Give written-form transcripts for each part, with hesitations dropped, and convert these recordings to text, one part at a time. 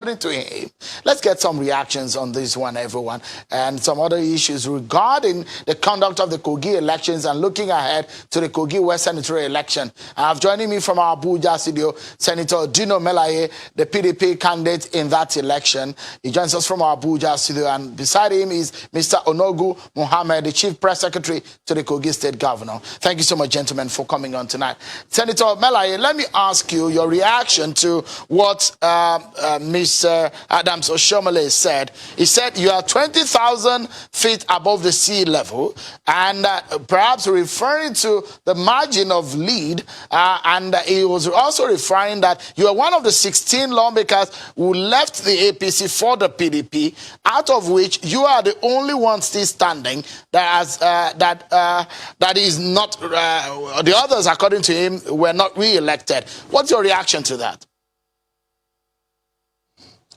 to him. Let's get some reactions on this one, everyone, and some other issues regarding the conduct of the Kogi elections and looking ahead to the Kogi West Senatorial election. Joining me from our Abuja studio, Senator Dino Melaye, the PDP candidate in that election. He joins us from our Abuja studio, and beside him is Mr. Onogu Mohammed, the Chief Press Secretary to the Kogi State Governor. Thank you so much, gentlemen, for coming on tonight. Senator Melaye, let me ask you your reaction to what Mr. Adams Oshomole said. He said you are 20,000 feet above the sea level, and perhaps referring to the margin of lead, and he was also referring that you are one of the 16 lawmakers who left the APC for the PDP, out of which you are the only one still standing that is not, the others, according to him, were not re-elected. What's your reaction to that?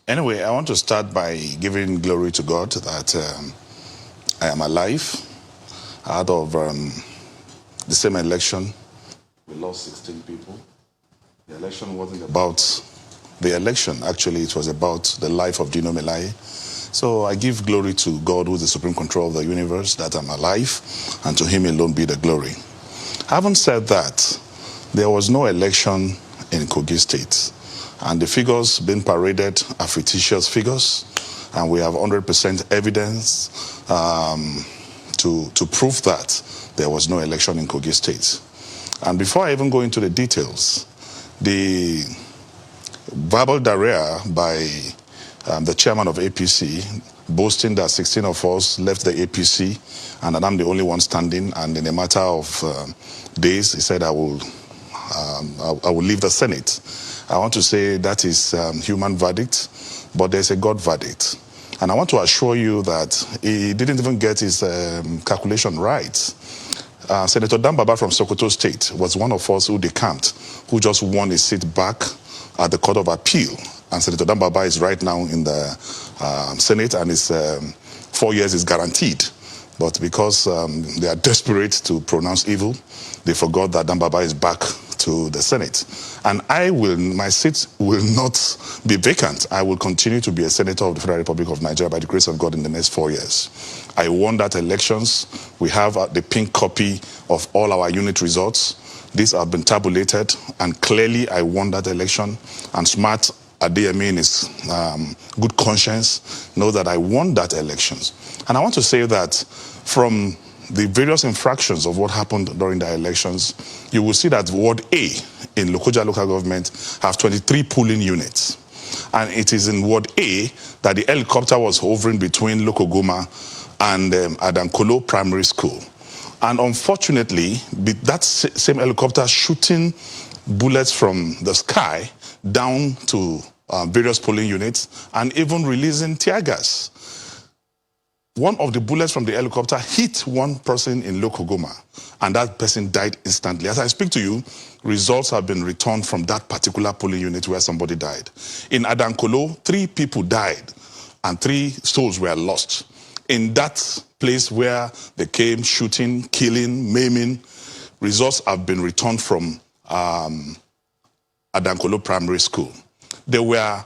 Anyway, I want to start by giving glory to God that I am alive. Out of the same election, we lost 16 people. The election wasn't about the election. Actually, it was about the life of Dino Melaye. So I give glory to God, who is the supreme control of the universe, that I'm alive, and to him alone be the glory. Having said that, there was no election in Kogi State. And the figures being paraded are fictitious figures, and we have 100% evidence to prove that there was no election in Kogi State. And before I even go into the details, the verbal diarrhea by the chairman of APC, boasting that 16 of us left the APC and that I'm the only one standing, and in a matter of days, he said, I will leave the Senate. I want to say that is human verdict, but there's a God verdict. And I want to assure you that he didn't even get his calculation right. Senator Dambaba from Sokoto State was one of us who decamped, who just won his seat back at the Court of Appeal. And Senator Dambaba is right now in the Senate, and his 4 years is guaranteed. But because they are desperate to pronounce evil, they forgot that Dambaba is back to the Senate. And my seat will not be vacant. I will continue to be a senator of the Federal Republic of Nigeria by the grace of God in the next 4 years. I won that elections. We have the pink copy of all our unit results. These have been tabulated, and clearly I won that election. And smart Adeyemi in his good conscience know that I won that elections. And I want to say that from the various infractions of what happened during the elections, you will see that Ward A in Lokoja local government have 23 polling units. And it is in Ward A that the helicopter was hovering between Lokogoma and Adankolo Primary School. And unfortunately, that same helicopter shooting bullets from the sky down to various polling units and even releasing tear gas. One of the bullets from the helicopter hit one person in Lokogoma, and that person died instantly. As I speak to you, results have been returned from that particular polling unit where somebody died. In Adankolo, 3 people died, and 3 souls were lost. In that place where they came shooting, killing, maiming, results have been returned from Adankolo Primary School. There were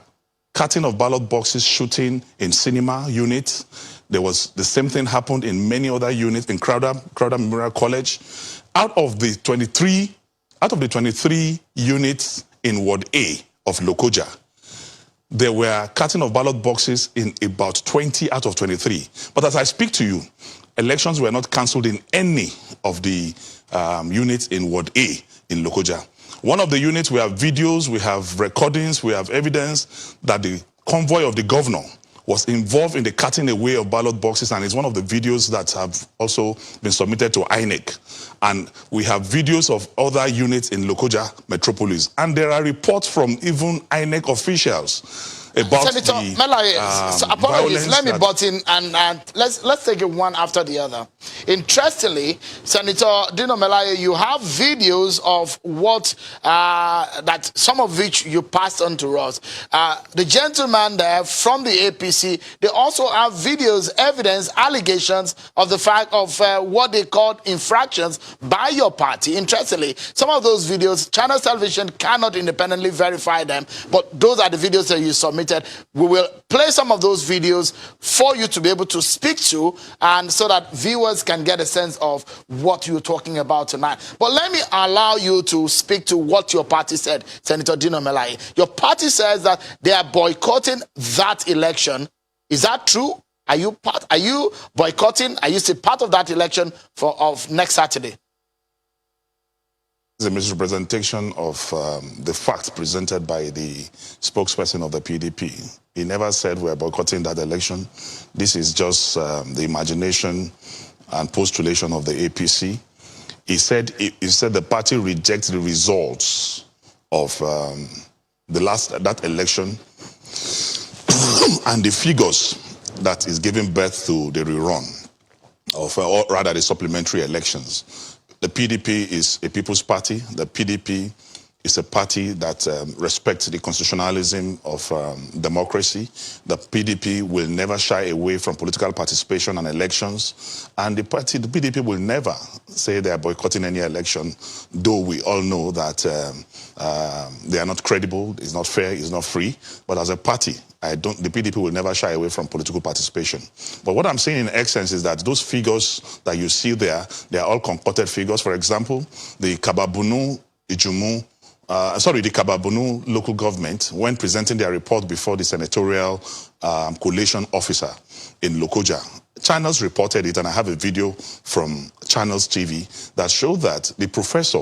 cutting of ballot boxes, shooting in cinema units. There was the same thing happened in many other units in Crowder Memorial College. Out of the 23 units in Ward A of Lokoja, there were cutting of ballot boxes in about 20 out of 23. But as I speak to you, elections were not cancelled in any of the units in Ward A in Lokoja. One of the units, we have videos, we have recordings, we have evidence that the convoy of the governor was involved in the cutting away of ballot boxes, and it's one of the videos that have also been submitted to INEC. And we have videos of other units in Lokoja Metropolis. And there are reports from even INEC officials about Senator Melaye, apologies, let me butt in, and let's take it one after the other. Interestingly, Senator Dino Melaye, you have videos of what, that some of which you passed on to us. The gentleman there from the APC, they also have videos, evidence, allegations of the fact of what they called infractions by your party. Interestingly, some of those videos, Channel Television cannot independently verify them, but those are the videos that you submitted submitted. We will play some of those videos for you to be able to speak to, and so that viewers can get a sense of what you're talking about tonight. But let me allow you to speak to what your party said, Senator Dino Melaye. Your party says that they are boycotting that election. Is that true? Are you boycotting? Are you still part of that election of next Saturday? It's a misrepresentation of the facts presented by the spokesperson of the PDP. He never said we're boycotting that election. This is just the imagination and postulation of the APC. He said the party rejects the results of that election and the figures that is giving birth to the rerun of, or rather the supplementary elections. The PDP is a people's party. The PDP is a party that respects the constitutionalism of democracy. The PDP will never shy away from political participation and elections. And the PDP will never say they are boycotting any election, though we all know that they are not credible, it's not fair, it's not free. But as a party, the PDP will never shy away from political participation. But what I'm saying in essence is that those figures that you see there, they are all concocted figures. For example, the Kababunu, Ijumu, the Kababunu local government, when presenting their report before the senatorial collation officer in Lokoja, channels reported it, and I have a video from Channels TV that showed that the professor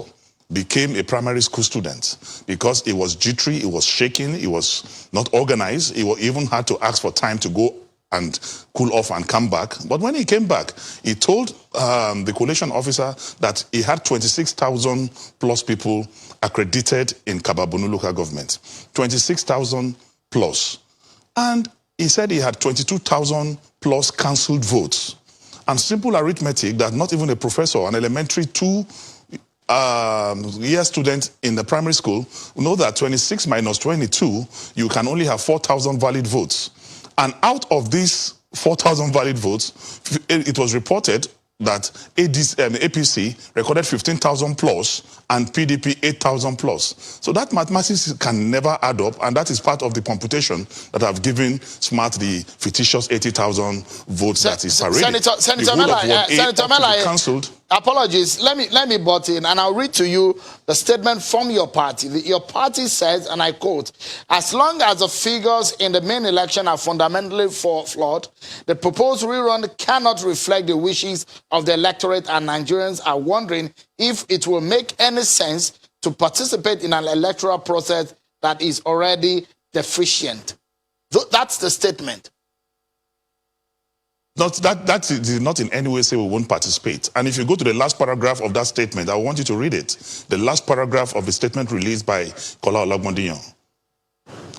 became a primary school student because it was jittery, it was shaking, it was not organized. He even had to ask for time to go and cool off and come back. But when he came back, he told the collation officer that he had 26,000 plus people accredited in Kababunu local government. 26,000 plus. And he said he had 22,000 plus cancelled votes. And simple arithmetic that not even a professor, an elementary year student in the primary school know that 26 minus 22, you can only have 4,000 valid votes. And out of these 4,000 valid votes, it was reported that APC recorded 15,000 plus and PDP 8,000 plus. So that mathematics can never add up, and that is part of the computation that have given SMART the fictitious 80,000 votes that is paraded. Senator Melaye, cancelled. Apologies. Let me butt in, and I'll read to you the statement from your party. Your party says, and I quote, "As long as the figures in the main election are fundamentally flawed, the proposed rerun cannot reflect the wishes of the electorate, and Nigerians are wondering if it will make any sense to participate in an electoral process that is already deficient." That's the statement. That did not in any way say we won't participate. And if you go to the last paragraph of that statement, I want you to read it. The last paragraph of the statement released by Kola Olagbondiyan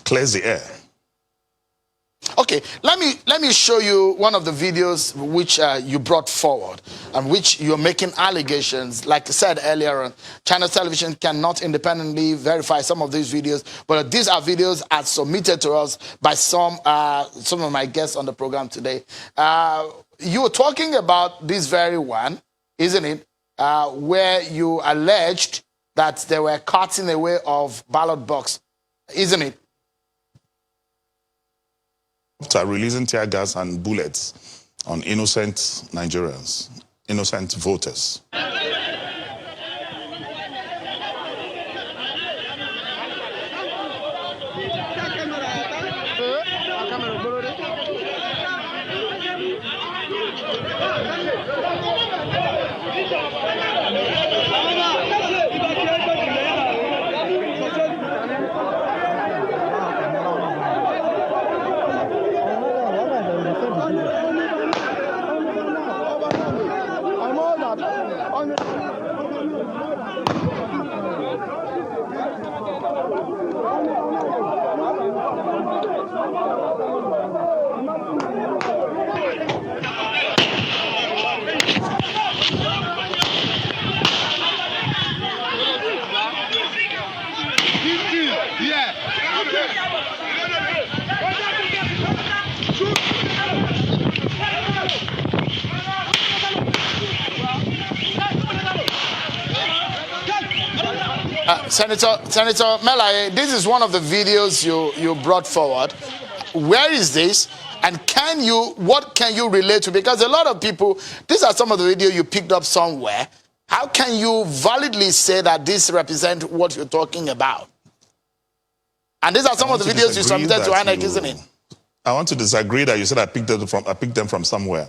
clears the air. Okay, let me show you one of the videos which you brought forward and which you're making allegations. Like I said earlier on, China Television cannot independently verify some of these videos, but these are videos as submitted to us by some of my guests on the program today. You were talking about this very one, isn't it, where you alleged that they were cutting away of ballot box, isn't it? After releasing tear gas and bullets on innocent Nigerians, innocent voters. Senator Melaye, this is one of the videos you brought forward where is this? And what can you relate to? Because a lot of people, these are some of the videos you picked up somewhere. How can you validly say that this represents what you're talking about? And these are some of the videos you submitted to INEC, isn't it? I want to disagree that you said I picked them from somewhere.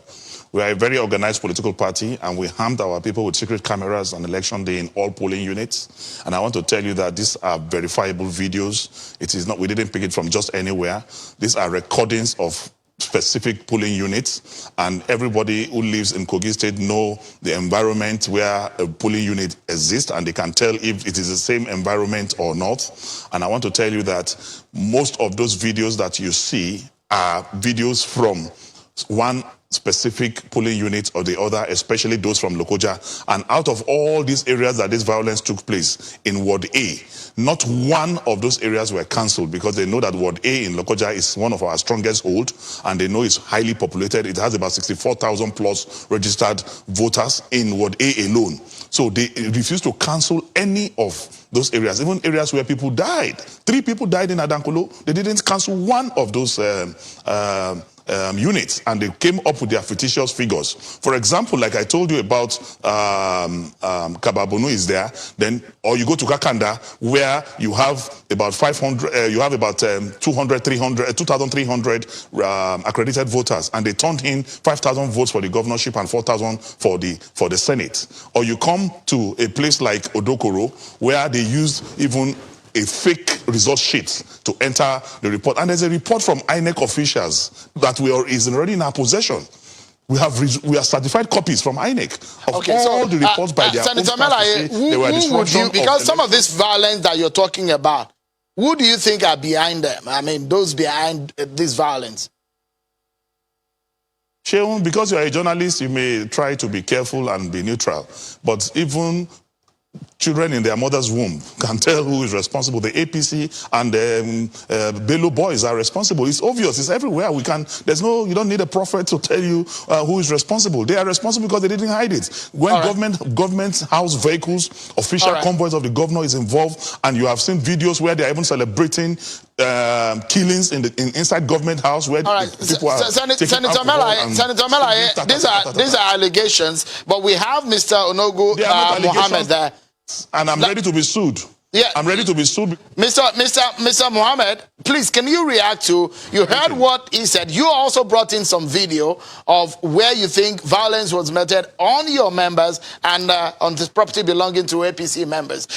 We are a very organized political party, and we armed our people with secret cameras on election day in all polling units. And I want to tell you that these are verifiable videos. It is not, we didn't pick it from just anywhere. These are recordings of specific polling units, and everybody who lives in Kogi State know the environment where a polling unit exists, and they can tell if it is the same environment or not. And I want to tell you that most of those videos that you see are videos from one specific polling unit or the other, especially those from Lokoja. And out of all these areas that this violence took place in Ward A, not one of those areas were cancelled, because they know that Ward A in Lokoja is one of our strongest hold, and they know it's highly populated. It has about 64,000 plus registered voters in Ward A alone. So they refused to cancel any of those areas, even areas where people died. 3 people died in Adankolo. They didn't cancel one of those units, and they came up with their fictitious figures. For example, like I told you about Kababonu is there, then, or you go to Kakanda, where you have about 500, you have about 2,300 accredited voters, and they turned in 5,000 votes for the governorship and 4,000 for the Senate. Or you come to a place like Odokoro, where they used even a fake result sheet to enter the report. And there's a report from INEC officials that is already in our possession. We have certified copies from INEC of all the reports by their Senator own staff. Who would you, because some of this violence that you're talking about, who do you think are behind them? I mean, those behind this violence? Sheun, because you are a journalist, you may try to be careful and be neutral. But even children in their mother's womb can tell who is responsible. The APC and the Bello boys are responsible. It's obvious. It's everywhere. You don't need a prophet to tell you who is responsible. They are responsible because they didn't hide it. When government house vehicles, official convoys of the governor is involved, and you have seen videos where they are even celebrating killings inside government house where people are Senator Melaye, these are allegations, but we have Mr. Onogu Mohammed there. And I'm ready to be sued. Yeah, I'm ready to be sued. Mr. Mohammed, please, can you react to, you heard what he said. You also brought in some video of where you think violence was meted on your members and on this property belonging to APC members.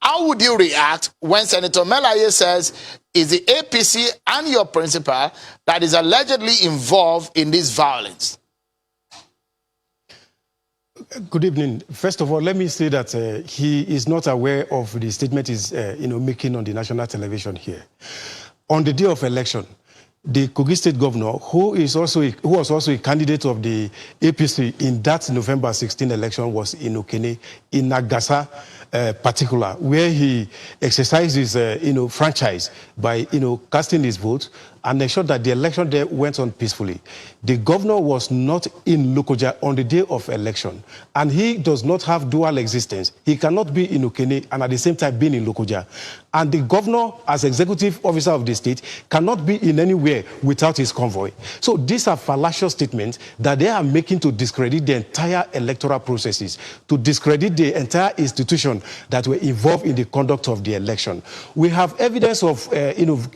How would you react when Senator Melaye says is the APC and your principal that is allegedly involved in this violence? Good evening. First of all, let me say that he is not aware of the statement he's making on the national television here. On the day of election, the Kogi State governor, who was also a candidate of the APC in that November 16 election, was in Okene, in Nagasa particular, where he exercised his franchise by casting his vote and ensured that the election there went on peacefully. The governor was not in Lokoja on the day of election, and he does not have dual existence. He cannot be in Okene and at the same time being in Lokoja. And the governor, as executive officer of the state, cannot be in anywhere without his convoy. So these are fallacious statements that they are making to discredit the entire electoral processes, to discredit the entire institution that were involved in the conduct of the election. We have evidence of,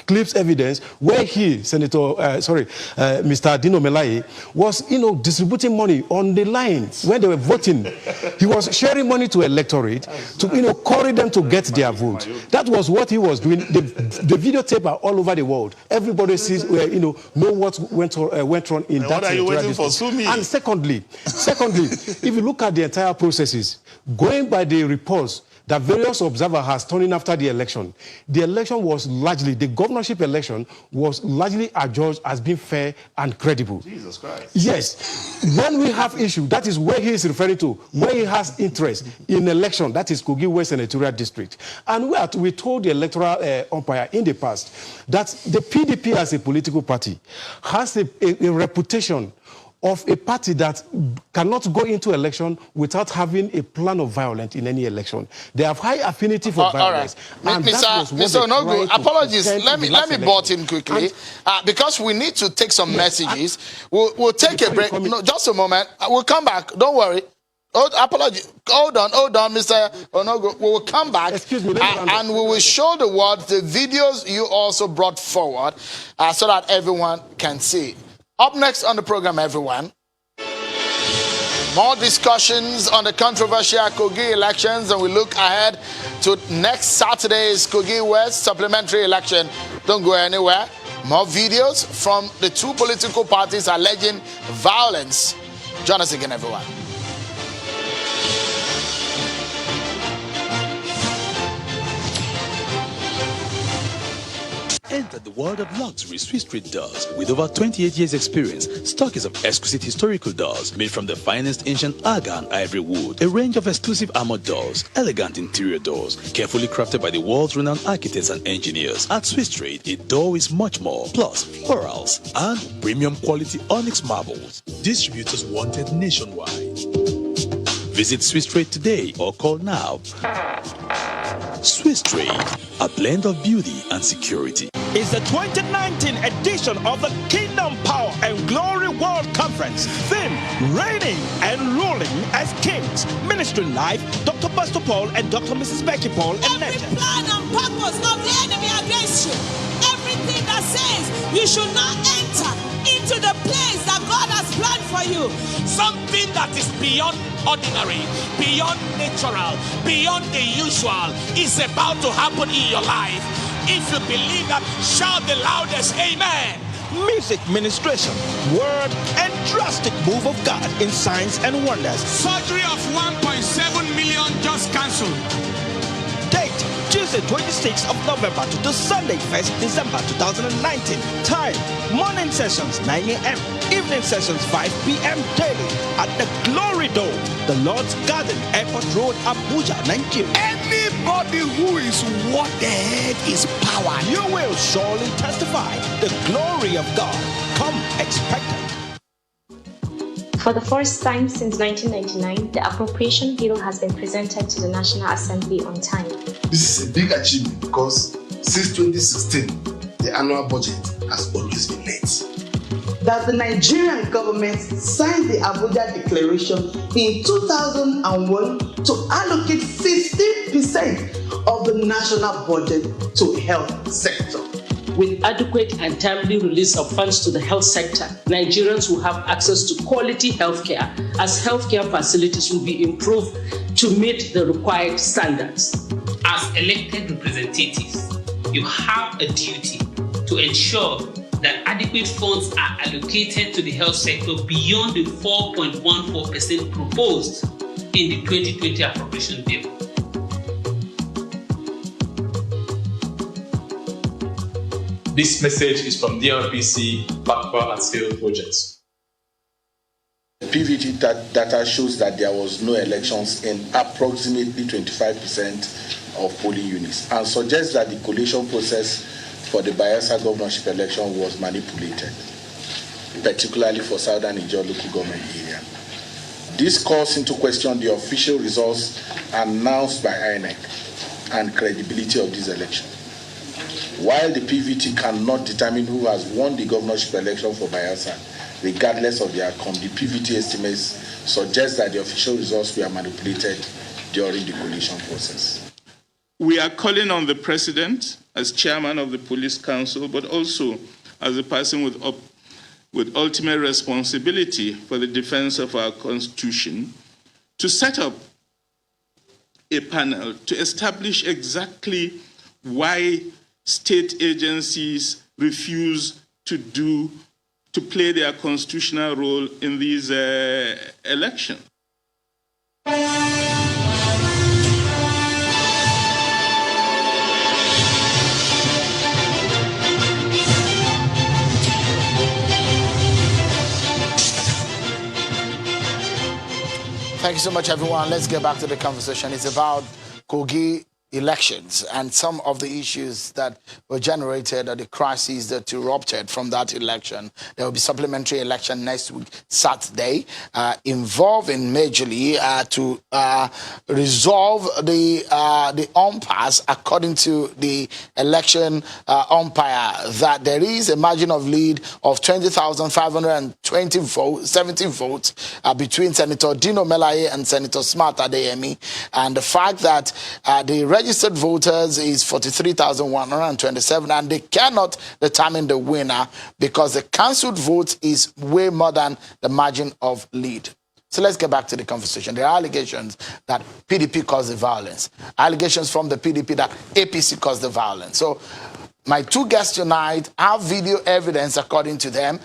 clips evidence where Mr. Dino Melaye was, distributing money on the line when they were voting. He was sharing money to electorate to, encourage them to get their vote. That was what he was doing. The videotape are all over the world. Everybody sees, know what went on in that. What are you waiting for? Sue me. And secondly, if you look at the entire processes, going by the reports that various observers has turned in after the election was largely, the governorship election was largely adjudged as being fair and credible. Jesus Christ. Yes. When we have issue, that is where he is referring to, where he has interest in election, that is Kogi West Senatorial District. And we told the electoral umpire in the past that the PDP as a political party has a reputation of a party that cannot go into election without having a plan of violence in any election. They have high affinity for violence. All right. And Mr. Onogo, apologies. Let me butt in quickly because we need to take some messages. We'll take a break. No, just a moment. We'll come back. Don't worry. Apology. Hold on, Mr. Onogo. We will come back. Excuse me, and we will show the world the videos you also brought forward so that everyone can see. Up next on the program, everyone, more discussions on the controversial Kogi elections, and we look ahead to next Saturday's Kogi West supplementary election. Don't go anywhere. More videos from the two political parties alleging violence. Join us again, everyone. Enter the world of luxury Swiss Street doors. With over 28 years experience, stock is of exquisite historical doors made from the finest ancient aga and ivory wood. A range of exclusive armored doors, elegant interior doors, carefully crafted by the world's renowned architects and engineers. At Swiss Street, a door is much more, plus florals and premium quality onyx marbles. Distributors wanted nationwide. Visit Swiss Trade today or call now. Swiss Trade, a blend of beauty and security. It's the 2019 edition of the Kingdom Power and Glory World Conference. Theme, reigning and ruling as kings. Ministry life, Dr. Pastor Paul and Dr. Mrs. Becky Paul and Every plan and purpose of the enemy against you, everything that says you should not enter into the place that God has planned for you. Something that is beyond ordinary, beyond natural, beyond the usual is about to happen in your life. If you believe that, shout the loudest, amen. Music ministration, word and drastic move of God in signs and wonders. Surgery of 1.7 million just cancelled. Date, Tuesday 26th of November to Sunday 1st December 2019. Time, morning sessions 9 a.m. Evening sessions 5 p.m. daily at the Glory Dome, the Lord's Garden, Airport Road, Abuja, Nigeria. Anybody who is watered is power. You will surely testify the glory of God. Come expectant. For the first time since 1999, the appropriation bill has been presented to the National Assembly on time. This is a big achievement because since 2016, the annual budget has always been late. That the Nigerian government signed the Abuja Declaration in 2001 to allocate 15% of the national budget to the health sector. With adequate and timely release of funds to the health sector, Nigerians will have access to quality healthcare as healthcare facilities will be improved to meet the required standards. As elected representatives, you have a duty to ensure that adequate funds are allocated to the health sector beyond the 4.14% proposed in the 2020 appropriation bill. This message is from DRPC, Backward and Scale Projects. The PVT data shows that there was no elections in approximately 25% of polling units and suggests that the collation process for the Bayelsa governorship election was manipulated, particularly for Southern Niger local government area. This calls into question the official results announced by INEC and credibility of this election. While the PVT cannot determine who has won the governorship election for Bayelsa, regardless of the outcome, the PVT estimates suggest that the official results were manipulated during the collation process. We are calling on the President as chairman of the Police Council, but also as a person with ultimate responsibility for the defense of our Constitution, to set up a panel to establish exactly why state agencies refuse to play their constitutional role in these elections. Thank you so much, everyone. Let's get back to the conversation. It's about Kogi elections and some of the issues that were generated or the crises that erupted from that election. There will be supplementary election next week, Saturday, involving majorly to resolve the umpires according to the election umpire, that there is a margin of lead of 20,520 votes, 70 votes between Senator Dino Melaye and Senator Smart Adeyemi, and the fact that the registered voters is 43,127, and they cannot determine the winner because the cancelled vote is way more than the margin of lead. So let's get back to the conversation. There are allegations that PDP caused the violence, allegations from the PDP that APC caused the violence. So my two guests tonight have video evidence, according to them,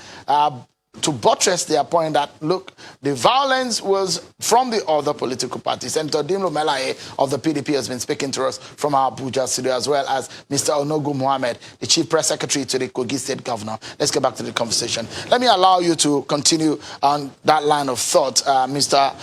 to buttress their point that, look, the violence was from the other political parties. Senator Dino Melaye of the PDP has been speaking to us from our Abuja studio, as well as Mr. Onogu Mohammed, the Chief Press Secretary to the Kogi State Governor. Let's get back to the conversation. Let me allow you to continue on that line of thought, Mr.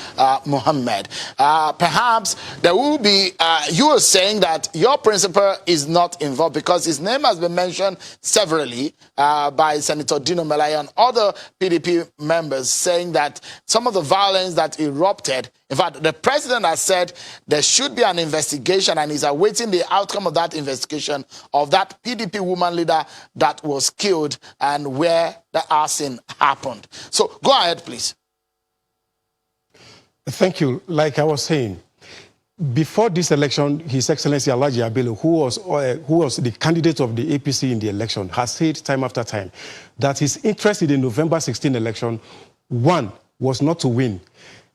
Mohammed. Perhaps there will be, you are saying that your principal is not involved because his name has been mentioned severally by Senator Dino Melaye and other PDP members, saying that some of the violence that erupted, in fact, the president has said there should be an investigation and is awaiting the outcome of that investigation of that PDP woman leader that was killed and where the arson happened. So go ahead, please. Thank you. Like I was saying, before this election, His Excellency Alhaji Bello, who was the candidate of the APC in the election, has said time after time that his interest in the November 16 election, one, was not to win.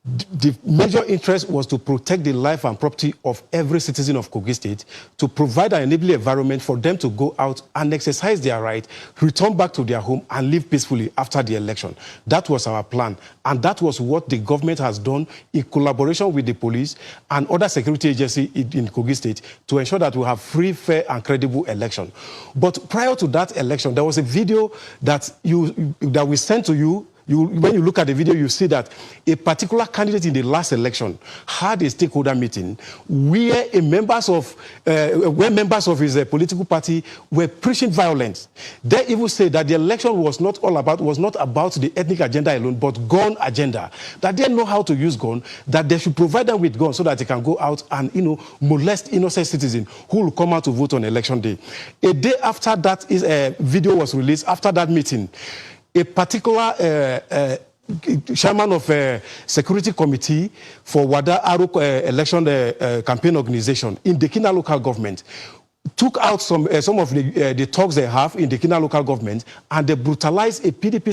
The major interest was to protect the life and property of every citizen of Kogi State, to provide an enabling environment for them to go out and exercise their right, return back to their home and live peacefully after the election. That was our plan. And that was what the government has done in collaboration with the police and other security agencies in Kogi State to ensure that we have free, fair and credible election. But prior to that election, there was a video that we sent to you. When you look at the video, you see that a particular candidate in the last election had a stakeholder meeting where members of his political party were preaching violence. They even said that the election was not about the ethnic agenda alone, but gun agenda. That they know how to use gun, that they should provide them with guns so that they can go out and molest innocent citizens who will come out to vote on election day. A day after that video was released, after that meeting, a particular chairman of a security committee for Wada Aruk election campaign organization in the Kina local government took out some of the talks they have in the Kina local government, and they brutalized a PDP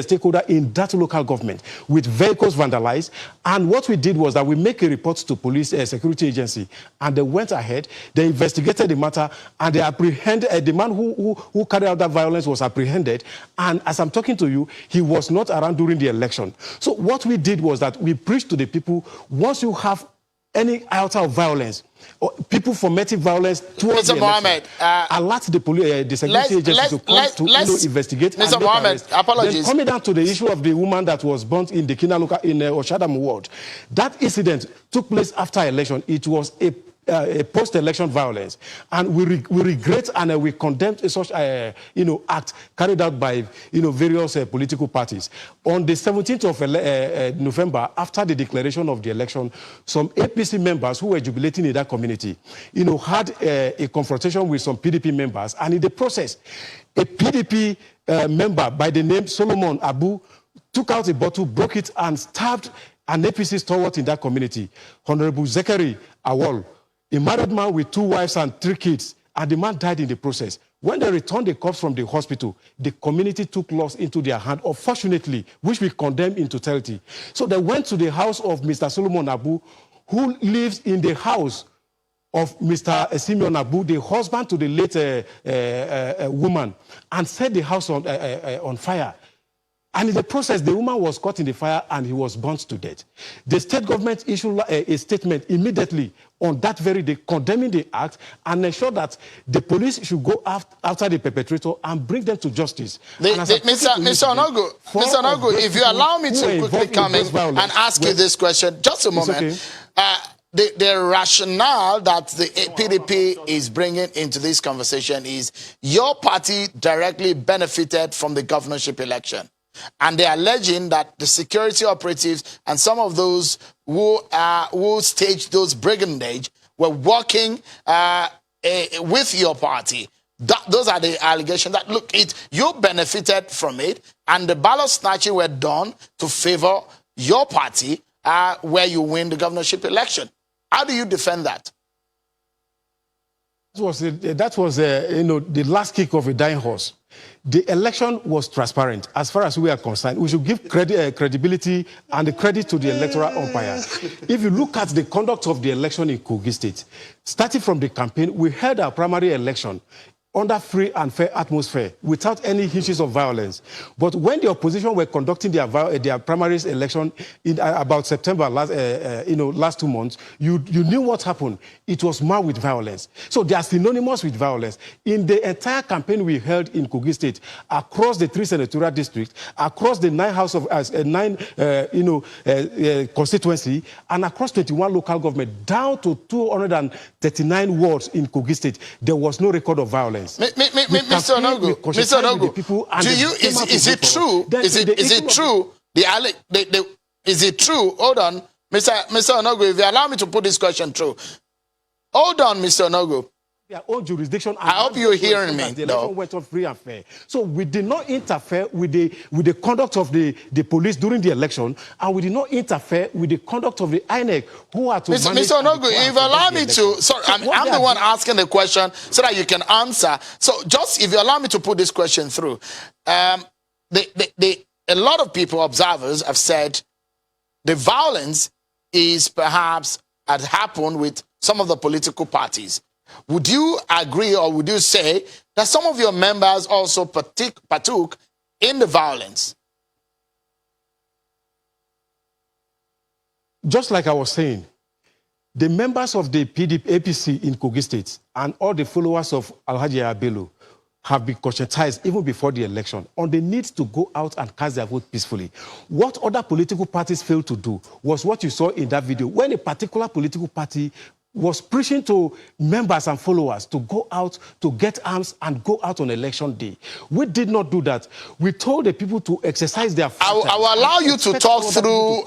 stakeholder in that local government with vehicles vandalized. And what we did was that we make a report to police security agency, and they went ahead, they investigated the matter, and they apprehended the man who carried out that violence was apprehended. And as I'm talking to you, he was not around during the election. So what we did was that we preached to the people, once you have any iota of violence, or people fomenting violence towards Mr. Mohammed, alert the security agency to come to investigate. Mr. Mohammed, apologies. Then coming down to the issue of the woman that was burnt in the Kina local in Oshadam ward, that incident took place after election. It was a post-election violence, and we regret and we condemn such act carried out by various political parties. On the 17th of November, after the declaration of the election, some APC members who were jubilating in that community, had a confrontation with some PDP members, and in the process, a PDP member by the name Solomon Abu took out a bottle, broke it, and stabbed an APC stalwart in that community, Honorable Zachary Awol, a married man with 2 wives and 3 kids, and the man died in the process. When they returned the corpse from the hospital, the community took laws into their hand, unfortunately, which we condemn in totality. So they went to the house of Mr. Solomon Abu, who lives in the house of Mr. Simeon Abu, the husband to the late woman, and set the house on fire. And in the process, the woman was caught in the fire and he was burnt to death. The state government issued a statement immediately on that very day condemning the act and ensured that the police should go after the perpetrator and bring them to justice. Mr. Onogu, if you allow me to quickly come in and ask you this question, just a moment. Okay. the rationale that the PDP is bringing into this conversation is your party directly benefited from the governorship election. And they're alleging that the security operatives and some of those who staged those brigandage were working with your party. Those are the allegations that, look, you benefited from it, and the ballot snatching were done to favor your party where you win the governorship election. How do you defend that? That was the last kick of a dying horse. The election was transparent. As far as we are concerned, we should give credibility and the credit to the electoral umpire. If you look at the conduct of the election in Kogi State, starting from the campaign, we held our primary election under free and fair atmosphere, without any hinges of violence. But when the opposition were conducting their primaries election in about September, last 2 months, you knew what happened. It was marred with violence. So they are synonymous with violence. In the entire campaign we held in Kogi State, across the 3 senatorial districts, across the 9 constituency, and across 21 local government, down to 239 wards in Kogi State, there was no record of violence. Mr. Onogo, is it true? Is it true? Hold on, Mr. Onogo, if you allow me to put this question through. Hold on, Mr. Onogo. Their own jurisdiction. I hope you're hearing me. The election went on free and fair. So we did not interfere with the conduct of the police during the election, and we did not interfere with the conduct of the INEC, who are to manage. Mr. Onogo, if you allow me to, sorry, I'm the one asking the question so that you can answer. So just if you allow me to put this question through, a lot of people, observers, have said the violence is perhaps had happened with some of the political parties. Would you agree, or would you say that some of your members also partook in the violence? Just like I was saying, the members of the APC in Kogi State and all the followers of Alhaji Bello have been conscientized even before the election on the need to go out and cast their vote peacefully. What other political parties failed to do was what you saw in that video, when a particular political party was preaching to members and followers to go out, to get arms and go out on election day. We did not do that. We told the people to exercise their freedom. I will allow you to talk through,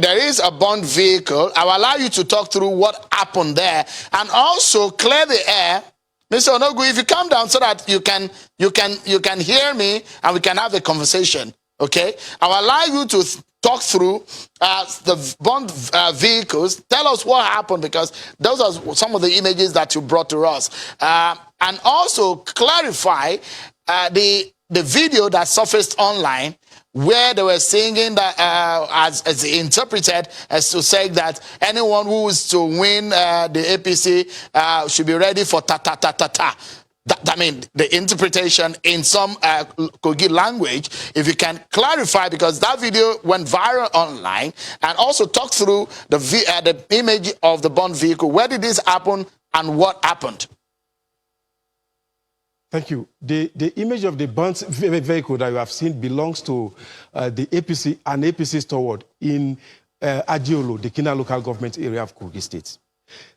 there is a bond vehicle. I will allow you to talk through what happened there and also clear the air. Mr. Onogo, if you come down so that you can hear me and we can have a conversation, okay? I will allow you to talk through the bond vehicles. Tell us what happened, because those are some of the images that you brought to us. And also clarify the video that surfaced online where they were singing that, as interpreted as to say that anyone who is to win the APC should be ready for ta-ta-ta-ta-ta. I mean, the interpretation in some Kogi language, if you can clarify, because that video went viral online, and also talk through the image of the bond vehicle. Where did this happen and what happened? Thank you. The image of the bond vehicle that you have seen belongs to the APC, an APC stalwart in Ajiolo, the Kina local government area of Kogi State.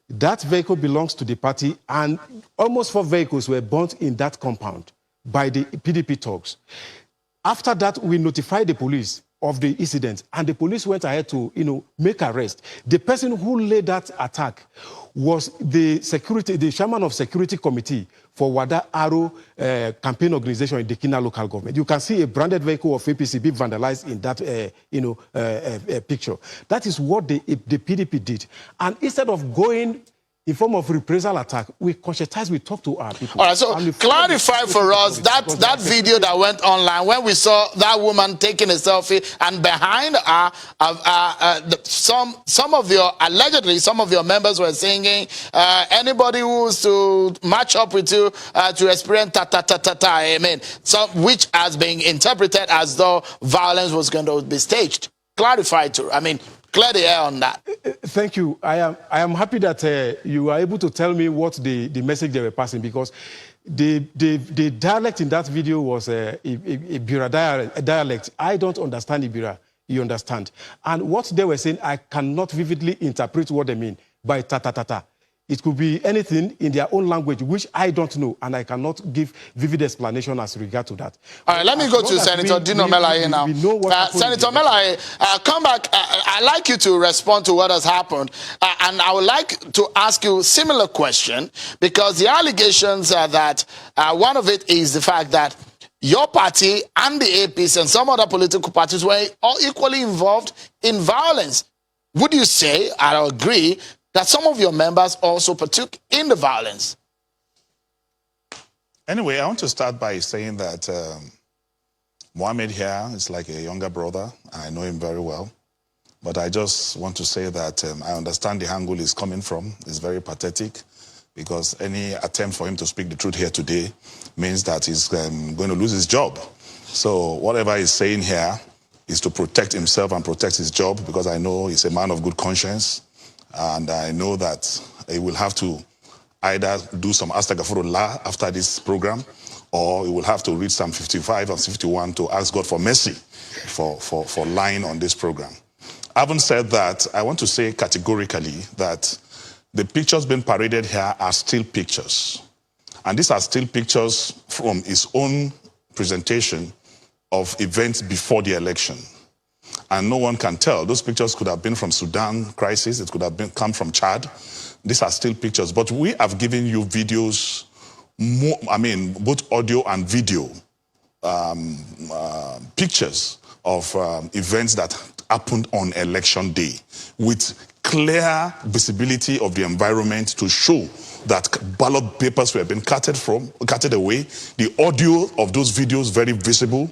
That vehicle belongs to the party, and almost 4 vehicles were burnt in that compound by the PDP thugs. After that, we notified the police of the incident, and the police went ahead to, make arrest. The person who led that attack was the chairman of security committee for Wada Aro campaign organization in the Kina local government. You can see a branded vehicle of APC being vandalized in that, picture. That is what the PDP did. And instead of going in form of reprisal attack, we conscientize, we talk to our people. All right, so clarify for us that video that went online when we saw that woman taking a selfie, and behind her, allegedly some of your members were singing, anybody who's to match up with you to experience ta-ta-ta-ta-ta, amen. So, which has been interpreted as though violence was going to be staged. Clarify clear the air on that. Thank you. I am happy that you are able to tell me what the message they were passing, because the dialect in that video was Ibira dialect. I don't understand Ibira. You understand? And what they were saying, I cannot vividly interpret what they mean by ta-ta-ta-ta. It could be anything in their own language, which I don't know, and I cannot give vivid explanation as regard to that. All right, let me go to Senator Dino Melaye now. Senator Melaye, come back. I'd like you to respond to what has happened. And I would like to ask you a similar question, because the allegations are that one of it is the fact that your party and the APC and some other political parties were all equally involved in violence. Would you say, I agree, that some of your members also partook in the violence? Anyway, I want to start by saying that Mohammed here is like a younger brother. I know him very well. But I just want to say that I understand the angle he's coming from. It's very pathetic, because any attempt for him to speak the truth here today means that he's going to lose his job. So whatever he's saying here is to protect himself and protect his job, because I know he's a man of good conscience. And I know that he will have to either do some astaghfirullah after this program, or he will have to read Psalm 55 and 51 to ask God for mercy for lying on this program. Having said that, I want to say categorically that the pictures being paraded here are still pictures. And these are still pictures from his own presentation of events before the election. And no one can tell. Those pictures could have been from Sudan crisis. It could have come from Chad. These are still pictures. But we have given you videos, both audio and video, pictures of events that happened on election day, with clear visibility of the environment to show that ballot papers were being carted away. The audio of those videos very visible.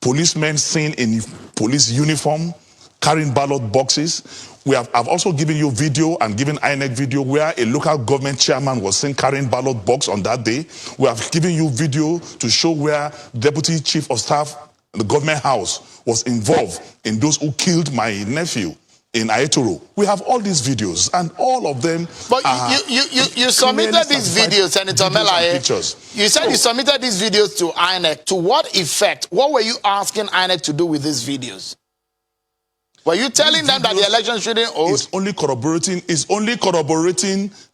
Policemen seen in police uniform carrying ballot boxes. I've also given you video and given INEC video where a local government chairman was seen carrying ballot box on that day. We have given you video to show where Deputy Chief of Staff, the government house, was involved in those who killed my nephew in Aetoro. We have all these videos, and all of them. But you submitted these videos, Senator Melaye. You said you submitted these videos to INEC. To what effect? What were you asking INEC to do with these videos? Were you telling them that the election shouldn't hold? It's only corroborating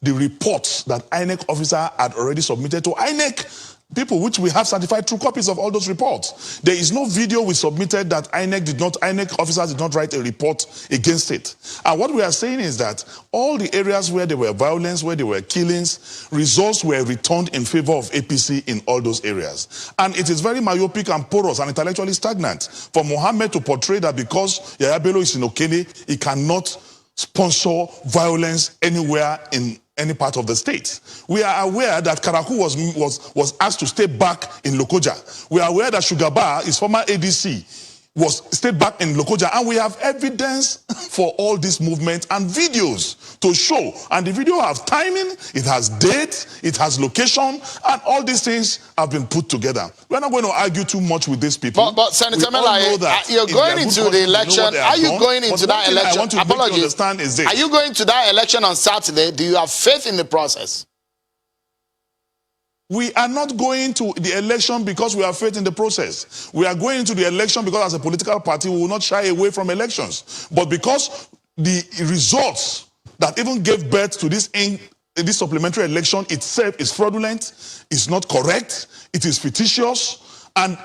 the reports that INEC officer had already submitted to INEC. People, which we have certified true copies of all those reports. There is no video we submitted that INEC officers did not write a report against it. And what we are saying is that all the areas where there were violence, where there were killings, results were returned in favor of APC in all those areas. And it is very myopic and porous and intellectually stagnant for Mohammed to portray that because Yahya Bello is in Okene, he cannot sponsor violence anywhere in any part of the state. We are aware that Karaku was asked to stay back in Lokoja. We are aware that Sugarbar, his former ADC, was stayed back in Lokoja, and we have evidence for all this movement and videos to show. And the video has timing, it has date, it has location, and all these things have been put together. We're not going to argue too much with these people. But Senator Melaye, you're going into the election. Are you going into that election? I want to understand is this. Are you going to that election on Saturday? Do you have faith in the process? We are not going to the election because we have faith in the process. We are going into the election because as a political party, we will not shy away from elections. But because the results that even gave birth to this supplementary election itself is fraudulent, is not correct, it is fictitious, and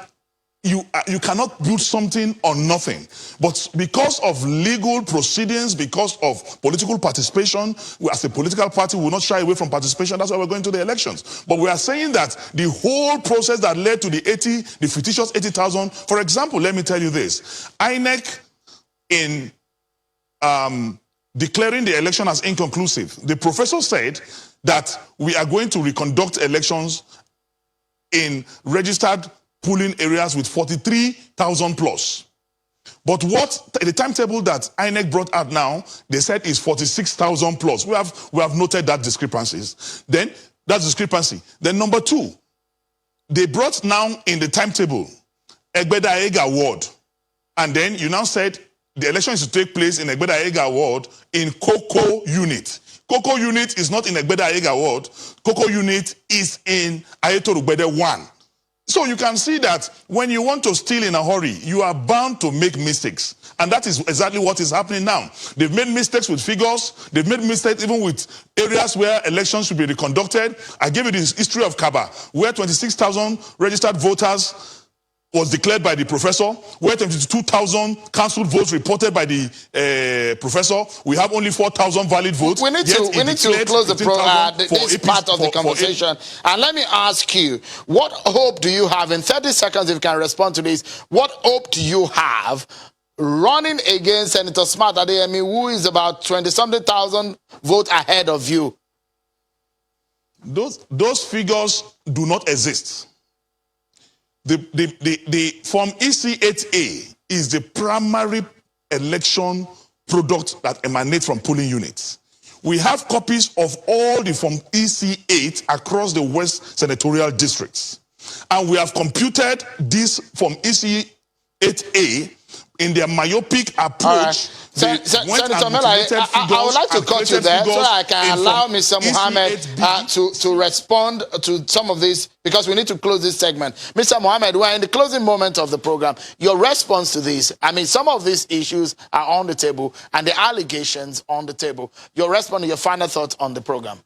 you cannot build something on nothing. But because of legal proceedings, because of political participation, we as a political party will not shy away from participation. That's why we're going to the elections. But we are saying that the whole process that led to the fictitious 80,000, for example, let me tell you this. INEC, in declaring the election as inconclusive, the professor said that we are going to reconduct elections in registered polling areas with 43,000 plus. But what the timetable that INEC brought out now, they said is 46,000 plus. We have noted that discrepancies. Then number two, they brought now in the timetable Egbeda-Ega ward. And then you now said the election is to take place in Egbeda-Ega ward in Koko unit. Koko unit is not in Egbeda-Ega ward. Koko unit is in Ayeto-Rugbede 1. So you can see that when you want to steal in a hurry, you are bound to make mistakes. And that is exactly what is happening now. They've made mistakes with figures. They've made mistakes even with areas where elections should be reconducted. I gave you the history of Kaba, where 26,000 registered voters was declared by the professor, where 22,000 cancelled votes reported by the professor. We have only 4,000 valid votes. We need to close the program, this part of the conversation. And let me ask you, what hope do you have, in 30 seconds if you can respond to this, what hope do you have running against Senator Smart Adeyemi, who is about 20-something thousand votes ahead of you? Those figures do not exist. The Form EC8A is the primary election product that emanates from polling units. We have copies of all the Form EC8 across the West senatorial districts. And we have computed this Form EC8A in their myopic approach. Senator Mela, I would like to cut you there so that I can allow Mr. Mohammed to respond to some of this, because we need to close this segment. Mr. Mohammed, we're in the closing moment of the program. Your response to this, I mean, some of these issues are on the table and the allegations on the table. Your response, your final thoughts on the program.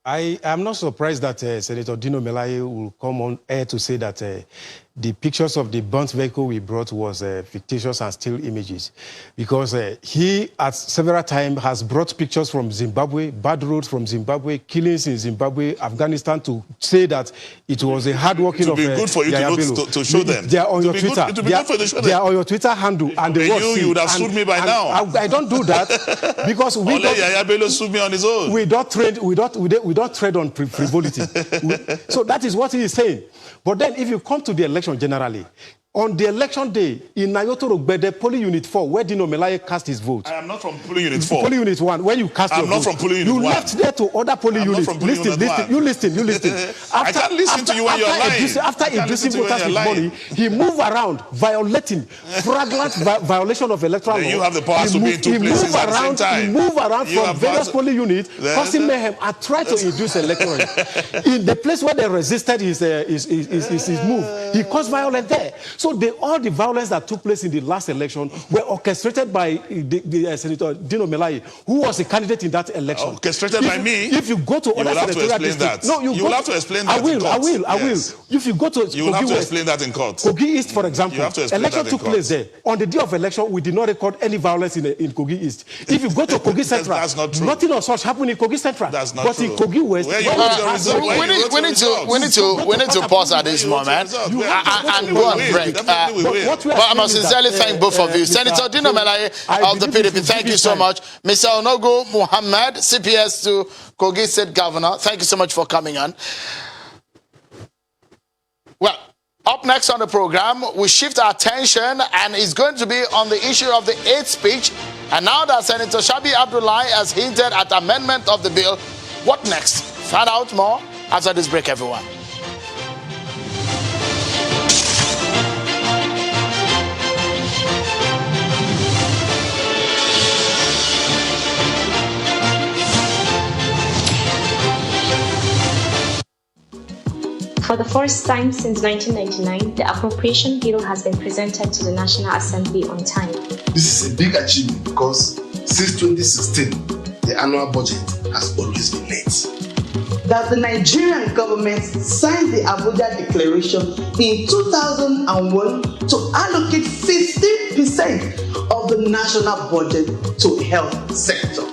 I am not surprised that Senator Dino Melaye will come on air to say that the pictures of the burnt vehicle we brought was fictitious and still images, because he at several times has brought pictures from Zimbabwe, bad roads from Zimbabwe, killings in Zimbabwe, Afghanistan, to say that it was a hard-working of good for you to show them. They are on your Twitter. They are on your Twitter handle, and they you would have sued me by now. I don't do that because we don't sued me on his own. We don't trade. We don't trade on frivolity. So that is what he is saying. But then, if you come to the election generally, on the election day in Nayoto Rogbede, polling unit 4, where Dino Melaye cast his vote. I am not from polling unit 4. Polling unit 1, where you cast your vote. I'm not from polling unit 1. You left there to other polling units. You listen. I can't listen to you when you're lying. After inducing voters with money, he moved around, violating, flagrant violation of electoral law. You have the power to be in two places at the same time. He moved around from various polling units, causing mayhem, and tried to induce electoral. In the place where they resisted his move, he caused violence there. So all the violence that took place in the last election were orchestrated by Senator Dino Melaye, who was a candidate in that election. Orchestrated by me? If you go to other senatorial districts, no, you will have to explain that. I will. If you go to you will have to explain that in court. Kogi East, for example, election took place there. On the day of election, we did not record any violence in Kogi East. If you go to Kogi Central, that's not true. Nothing of such happened in Kogi Central. That's not but true. in Kogi West, we need to pause at this moment and go on break. But I must sincerely thank both of you. Senator Dino Melaye of the PDP, thank you so much. Mr. Onogo Muhammad, CPS to Kogi State Governor, thank you so much for coming on. Well, up next on the program, we shift our attention and it's going to be on the issue of the hate speech. And now that Senator Shabi Abdullahi has hinted at amendment of the bill, what next? Find out more after this break, everyone. For the first time since 1999, the appropriation bill has been presented to the National Assembly on time. This is a big achievement because since 2016, the annual budget has always been late. That the Nigerian government signed the Abuja Declaration in 2001 to allocate 15% of the national budget to health sector.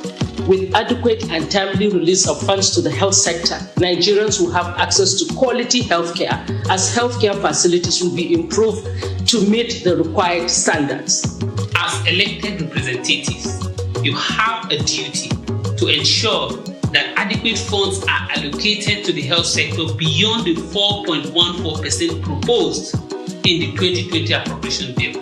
With adequate and timely release of funds to the health sector, Nigerians will have access to quality healthcare as healthcare facilities will be improved to meet the required standards. As elected representatives, you have a duty to ensure that adequate funds are allocated to the health sector beyond the 4.14% proposed in the 2020 appropriation bill.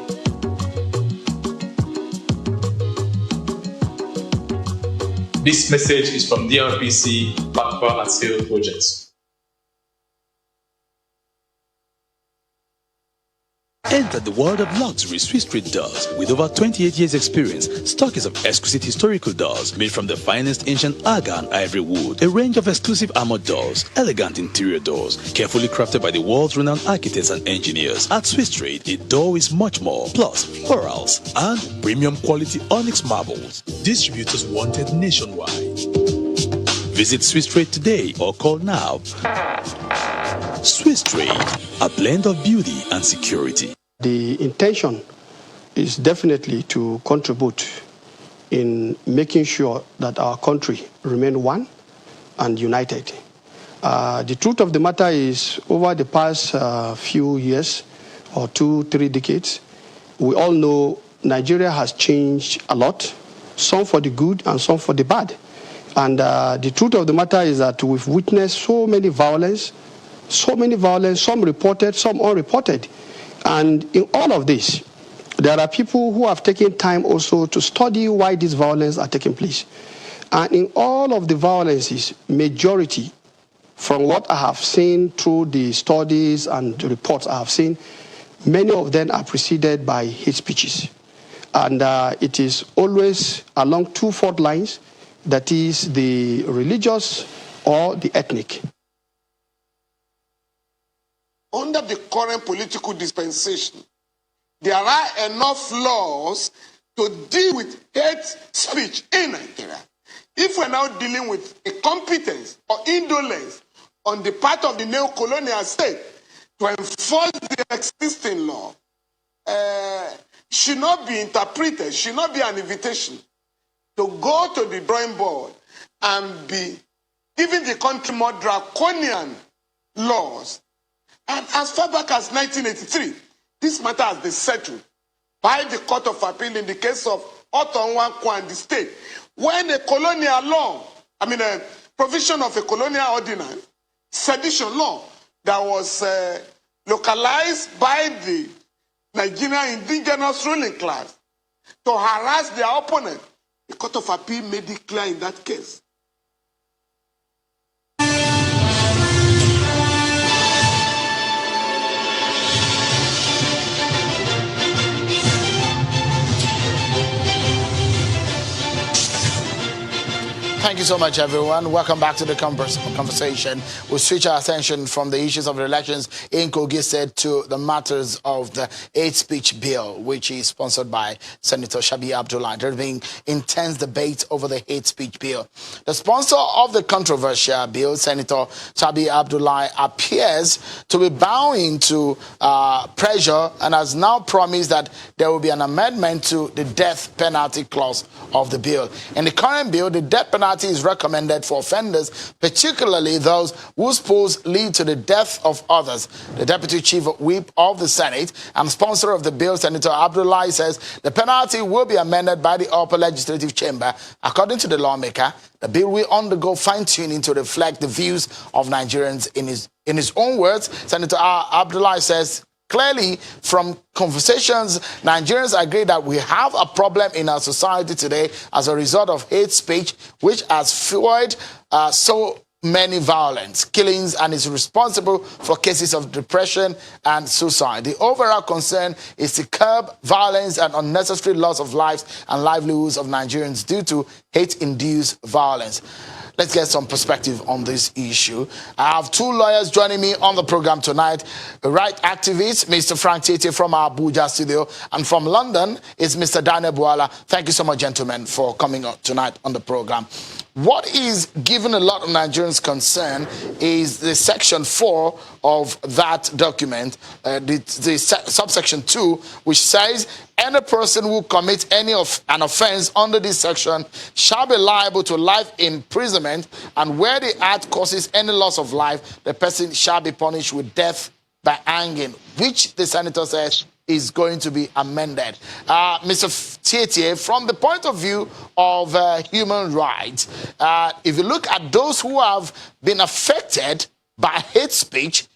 This message is from DRPC, Backward and Scale Projects. Enter the world of luxury Swiss Street doors. With over 28 years experience, stock is of exquisite historical doors made from the finest ancient aga and ivory wood. A range of exclusive armored doors, elegant interior doors, carefully crafted by the world's renowned architects and engineers. At Swiss Street, a door is much more. Plus, florals and premium quality onyx marbles. Distributors wanted nationwide. Visit Swiss Street today or call now. Swiss Street, a blend of beauty and security. The intention is definitely to contribute in making sure that our country remain one and united. The truth of the matter is, over the past few years, or 2-3 decades, we all know Nigeria has changed a lot, some for the good and some for the bad. And the truth of the matter is that we've witnessed so many violence, some reported, some unreported. And in all of this, there are people who have taken time also to study why these violence are taking place. And in all of the violences, majority, from what I have seen through the studies and the reports I have seen, many of them are preceded by hate speeches. And it is always along two fault lines, that is the religious or the ethnic. Under the current political dispensation, there are enough laws to deal with hate speech in Nigeria. If we're now dealing with incompetence or indolence on the part of the neo-colonial state to enforce the existing law, should not be interpreted, should not be an invitation to go to the drawing board and be giving the country more draconian laws. And as far back as 1983, this matter has been settled by the Court of Appeal in the case of Otonwankwo and the state, when a colonial law, a provision of a colonial ordinance, sedition law, that was localized by the Nigerian indigenous ruling class to harass their opponent, the Court of Appeal made it clear in that case. Thank you so much, everyone. Welcome back to the conversation. We'll switch our attention from the issues of the elections in Kogi State to the matters of the hate speech bill, which is sponsored by Senator Shabi Abdullah. There's been intense debate over the hate speech bill. The sponsor of the controversial bill, Senator Shabi Abdullah, appears to be bowing to pressure and has now promised that there will be an amendment to the death penalty clause of the bill. In the current bill, the death penalty is recommended for offenders, particularly those whose pose lead to the death of others. The Deputy Chief Whip of the Senate and sponsor of the bill, Senator Abdullah, says the penalty will be amended by the upper legislative chamber. According to the lawmaker, the bill will undergo fine-tuning to reflect the views of Nigerians. In his own words, Senator Abdullah says, clearly, from conversations, Nigerians agree that we have a problem in our society today as a result of hate speech, which has fueled so many violence, killings, and is responsible for cases of depression and suicide. The overall concern is to curb violence and unnecessary loss of lives and livelihoods of Nigerians due to hate-induced violence. Let's get some perspective on this issue. I have two lawyers joining me on the program tonight. Right activist, Mr. Frank Tete from our Abuja studio, and from London is Mr. Daniel Buala. Thank you so much, gentlemen, for coming up tonight on the program. What is giving a lot of Nigerians concern is the section 4 of that document, the subsection 2, which says any person who commits any of an offense under this section shall be liable to life imprisonment, and where the act causes any loss of life, the person shall be punished with death by hanging, which the senator says is going to be amended. Mr. Tietie, from the point of view of human rights, if you look at those who have been affected by hate speech,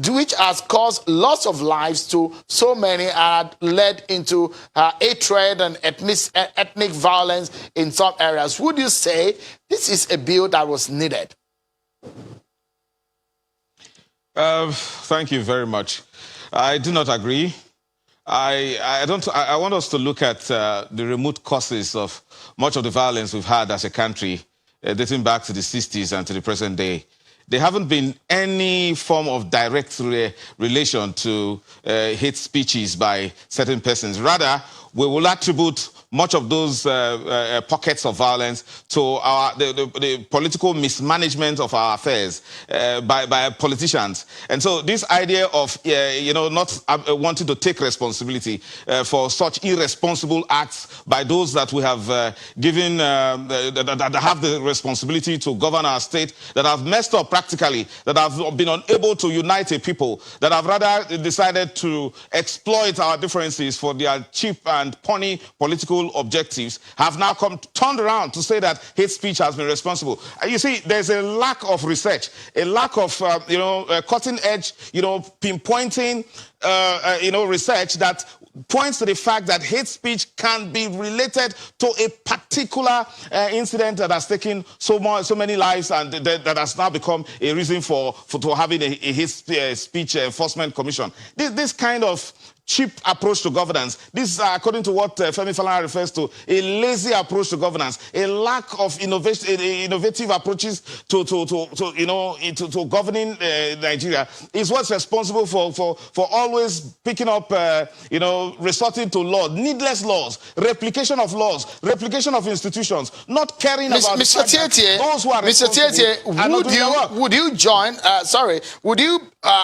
which has caused loss of lives to so many and led into hatred and ethnic violence in some areas, would you say this is a bill that was needed? Thank you very much. I do not agree. I want us to look at the remote causes of much of the violence we've had as a country, dating back to the 60s and to the present day. There haven't been any form of direct relation to hate speeches by certain persons. Rather, we will attribute much of those pockets of violence to the political mismanagement of our affairs by politicians. And so this idea of not wanting to take responsibility for such irresponsible acts by those that we have given, that have the responsibility to govern our state, that have messed up practically, that have been unable to unite a people, that have rather decided to exploit our differences for their cheap and punny political objectives, have now turned around to say that hate speech has been responsible. You see, there's a lack of research, a lack of cutting edge, pinpointing research that points to the fact that hate speech can be related to a particular incident that has taken so many lives, and that has now become a reason for having a hate speech enforcement commission. This kind of cheap approach to governance. This is, according to what Femi Falana refers to, a lazy approach to governance, a lack of innovative approaches to governing Nigeria is what's responsible for always picking up, resorting to laws, needless laws, replication of laws, replication of institutions, not caring about Mr. Tietie, those who are responsible. would you join?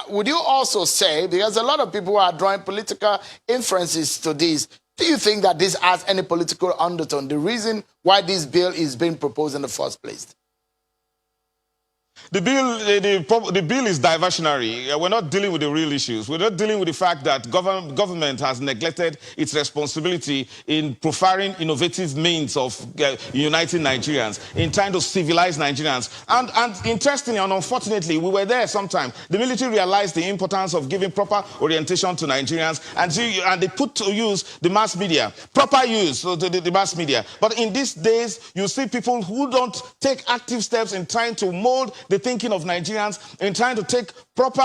Would you also say, because a lot of people are drawing political inferences to this, do you think that this has any political undertone? The reason why this bill is being proposed in the first place? The bill is diversionary. We're not dealing with the real issues. We're not dealing with the fact that government has neglected its responsibility in profiling innovative means of uniting Nigerians, in trying to civilize Nigerians. And interestingly and unfortunately, we were there sometime. The military realized the importance of giving proper orientation to Nigerians, and they put to use the mass media, proper use of the mass media. But in these days, you see people who don't take active steps in trying to mold the thinking of Nigerians, in trying to take proper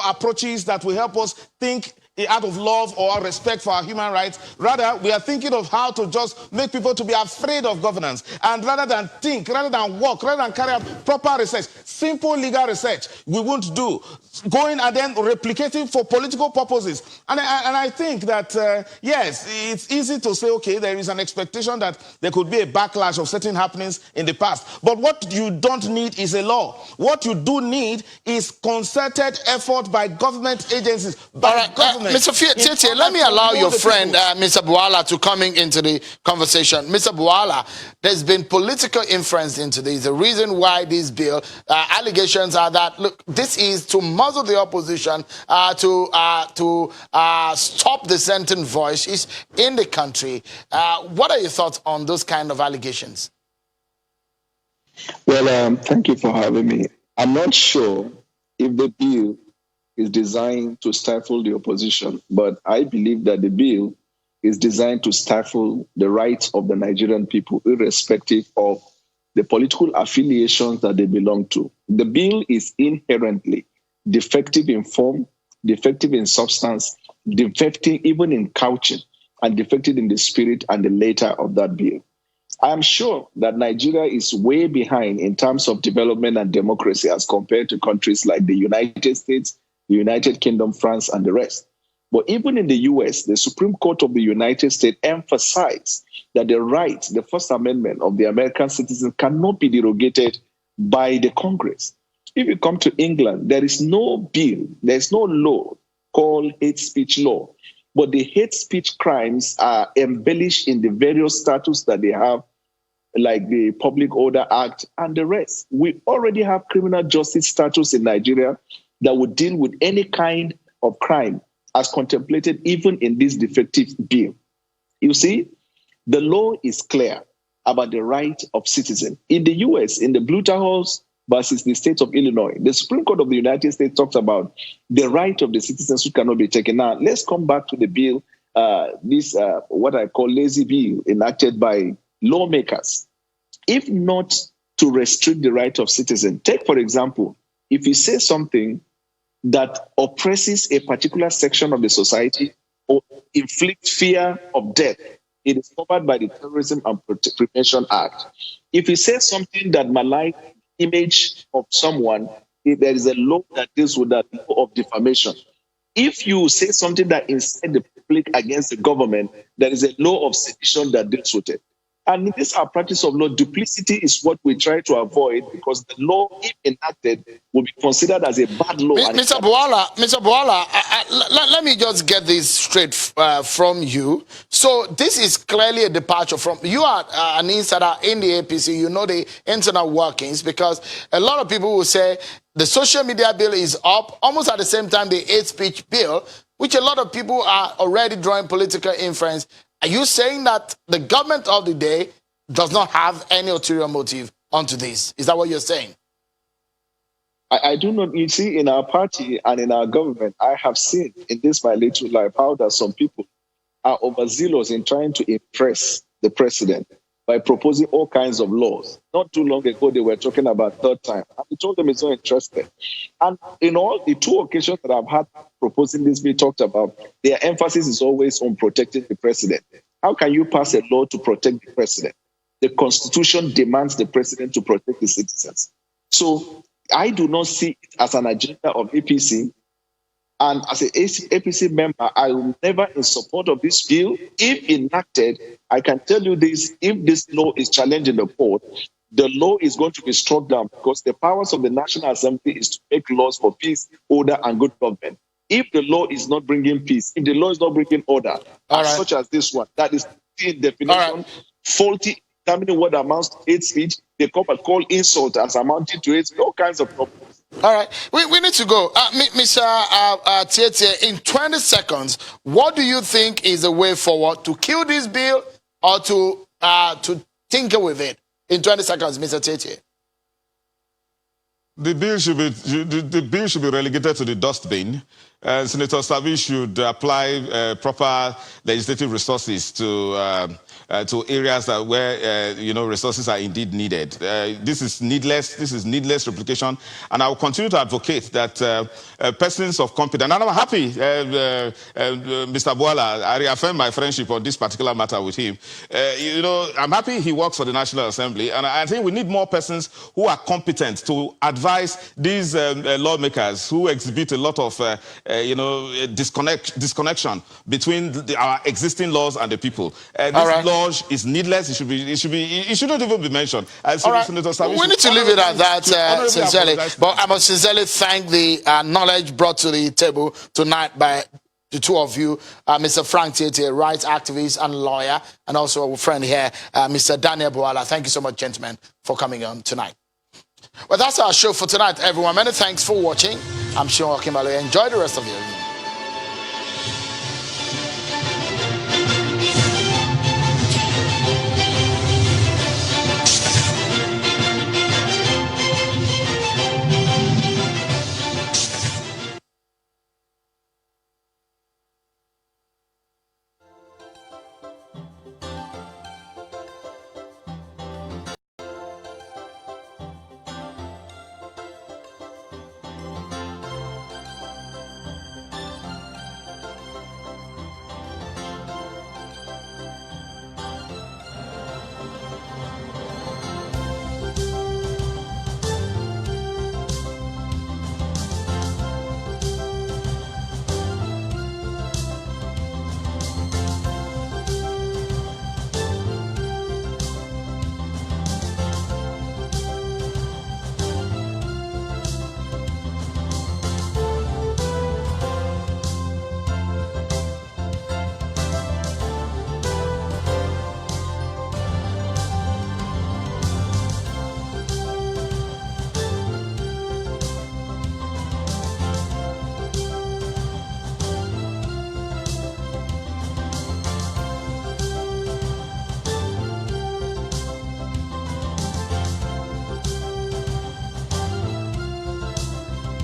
approaches that will help us think out of love or respect for our human rights. Rather, we are thinking of how to just make people to be afraid of governance. And rather than think, rather than work, rather than carry out proper research, simple legal research, we won't do. Going and then replicating for political purposes. And I think that, yes, it's easy to say, okay, there is an expectation that there could be a backlash of certain happenings in the past. But what you don't need is a law. What you do need is concerted effort by government agencies, by government. Mr. Tietie, let me allow your friend, Mr. Buala, to come into the conversation. Mr. Buala, there's been political inference into this. The reason why this bill, allegations are that, look, this is to muzzle the opposition, to stop dissenting voices in the country. What are your thoughts on those kind of allegations? Well, thank you for having me. I'm not sure if the bill is designed to stifle the opposition, but I believe that the bill is designed to stifle the rights of the Nigerian people, irrespective of the political affiliations that they belong to. The bill is inherently defective in form, defective in substance, defective even in couching, and defective in the spirit and the letter of that bill. I am sure that Nigeria is way behind in terms of development and democracy as compared to countries like the United States, the United Kingdom, France, and the rest. But even in the US, the Supreme Court of the United States emphasized that the rights, the First Amendment of the American citizen cannot be derogated by the Congress. If you come to England, there is no bill, there is no law called hate speech law, but the hate speech crimes are embellished in the various statutes that they have, like the Public Order Act and the rest. We already have criminal justice statutes in Nigeria that would deal with any kind of crime as contemplated even in this defective bill. You see, the law is clear about the right of citizens. In the US, in the Bluter Halls versus the state of Illinois, the Supreme Court of the United States talks about the right of the citizens who cannot be taken. Now, let's come back to the bill, what I call lazy bill, enacted by lawmakers. If not to restrict the right of citizens, take, for example, if you say something that oppresses a particular section of the society or inflict fear of death, it is covered by the Terrorism and Prevention Act. If he says something that maligns the image of someone, there is a law that deals with that, law of defamation. If you say something that incites the public against the government, there is a law of sedition that deals with it. And in this our practice of law, duplicity is what we try to avoid, because the law, if enacted, will be considered as a bad law. Mr. Boala, let me just get this straight from you. So this is clearly a departure from, you are an insider in the APC, you know the internal workings, because a lot of people will say the social media bill is up almost at the same time the hate speech bill, which a lot of people are already drawing political inference. Are you saying that the government of the day does not have any ulterior motive onto this? Is that what you're saying? I do not. You see, in our party and in our government, I have seen in this my little life how that some people are overzealous in trying to impress the president by proposing all kinds of laws. Not too long ago, they were talking about third time. And we told them it's not interested. And in all the two occasions that I've had proposing this bill talked about, their emphasis is always on protecting the president. How can you pass a law to protect the president? The Constitution demands the president to protect the citizens. So I do not see it as an agenda of APC. And as an APC member, I will never in support of this bill. If enacted, I can tell you this, if this law is challenged in the court, the law is going to be struck down, because the powers of the National Assembly is to make laws for peace, order, and good government. If the law is not bringing peace, if the law is not bringing order, such as this one, that is in definition, faulty, determining what amounts to hate speech, they call insult as amounting to hate speech, all kinds of problems. All right, we need to go. Mr. Tietie, in 20 seconds, what do you think is the way forward to kill this bill or to tinker with it? In 20 seconds, Mr. Tietie. The bill should be relegated to the dustbin. Senator Savi should apply proper legislative resources to areas where resources are indeed needed. This is needless replication, and I will continue to advocate that persons of competence. And I'm happy, Mr. Boala, I reaffirm my friendship on this particular matter with him. I'm happy he works for the National Assembly, and I think we need more persons who are competent to advise these lawmakers who exhibit a lot of disconnection between our existing laws and the people. This law is needless. It shouldn't even be mentioned. All right. We need to leave it at that, sincerely. But I must sincerely thank the knowledge brought to the table tonight by the two of you, Mr. Frank Tietie, rights activist and lawyer, and also a friend here, Mr. Daniel Boala. Thank you so much, gentlemen, for coming on tonight. Well, that's our show for tonight, everyone. Many thanks for watching. I'm Sean Okimalo. Enjoy the rest of your evening.